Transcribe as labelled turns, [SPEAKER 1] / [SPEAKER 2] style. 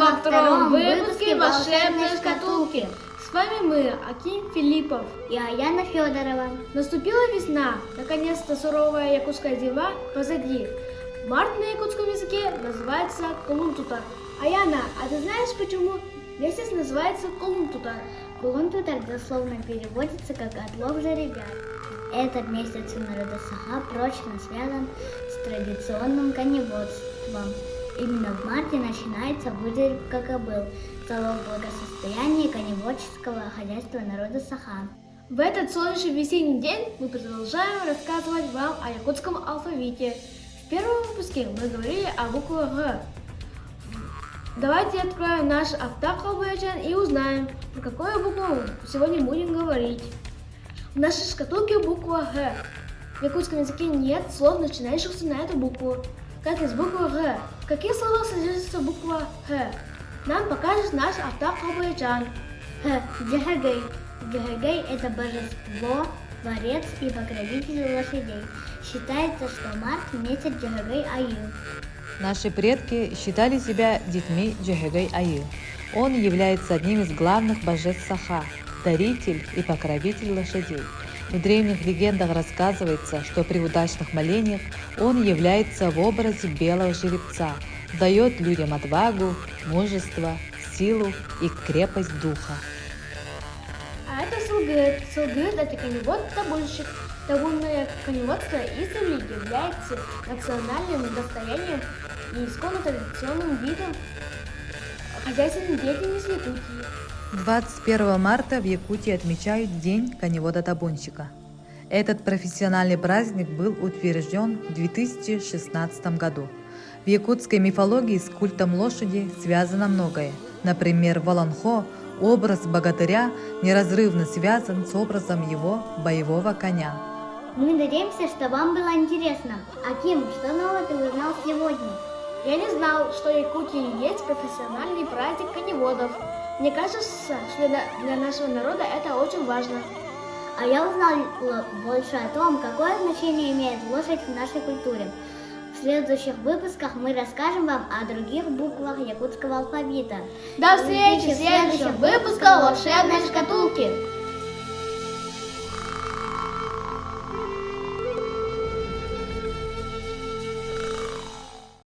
[SPEAKER 1] во втором выпуске «Волшебной шкатулки». С вами мы, Аким Филиппов
[SPEAKER 2] и Аяна Федорова.
[SPEAKER 1] Наступила весна, наконец-то суровая якутская зима позади. Март на якутском языке называется Кулунтутар. Аяна, а ты знаешь, почему месяц называется Кулунтутар?
[SPEAKER 2] Кулунтутар дословно переводится как «отлов жеребят». Этот месяц у народа Саха прочно связан с традиционным коневодством. Именно в марте начинается выделка кобыл, залог благосостояния коневодческого хозяйства народа Саха.
[SPEAKER 1] В этот солнечный весенний день мы продолжаем рассказывать вам о якутском алфавите. В первом выпуске мы говорили о букве Г. Давайте откроем наш автохолбэчан и узнаем, про какую букву сегодня будем говорить. В нашей шкатулке буква Г. В якутском языке нет слов, начинающихся на эту букву. Как из буквы Г. В каких словах содержится буква Г? Нам покажет наш автохолбэчан.
[SPEAKER 2] Г. Джахагэй. Джахагэй – это божество, творец и покровитель лошадей. Считается, что март – месяц Джахагэй-Айыл.
[SPEAKER 3] Наши предки считали себя детьми Джахагэй-Айыл. Он является одним из главных божеств Саха, даритель и покровитель лошадей. В древних легендах рассказывается, что при удачных молениях он является в образе белого жеребца, дает людям отвагу, мужество, силу и крепость духа.
[SPEAKER 1] А это Сылгыт. Сылгыт – это коневод-табунщик. Табунное коневодство издревле является национальным достоянием и исконно традиционным видом хозяйственной деятельности Якутии.
[SPEAKER 3] 21 марта в Якутии отмечают День коневода-табунщика. Этот профессиональный праздник был утвержден в 2016 году. В якутской мифологии с культом лошади связано многое. Например, Волонхо, образ богатыря, неразрывно связан с образом его боевого коня.
[SPEAKER 2] Мы надеемся, что вам было интересно. Аким, что нового ты узнал сегодня?
[SPEAKER 1] Я не знал, что в Якутии есть профессиональный праздник коневодов. Мне кажется, что для нашего народа это очень важно.
[SPEAKER 2] А я узнала больше о том, какое значение имеет лошадь в нашей культуре. В следующих выпусках мы расскажем вам о других буквах якутского алфавита.
[SPEAKER 1] До встречи в следующем выпуске «Волшебной шкатулки».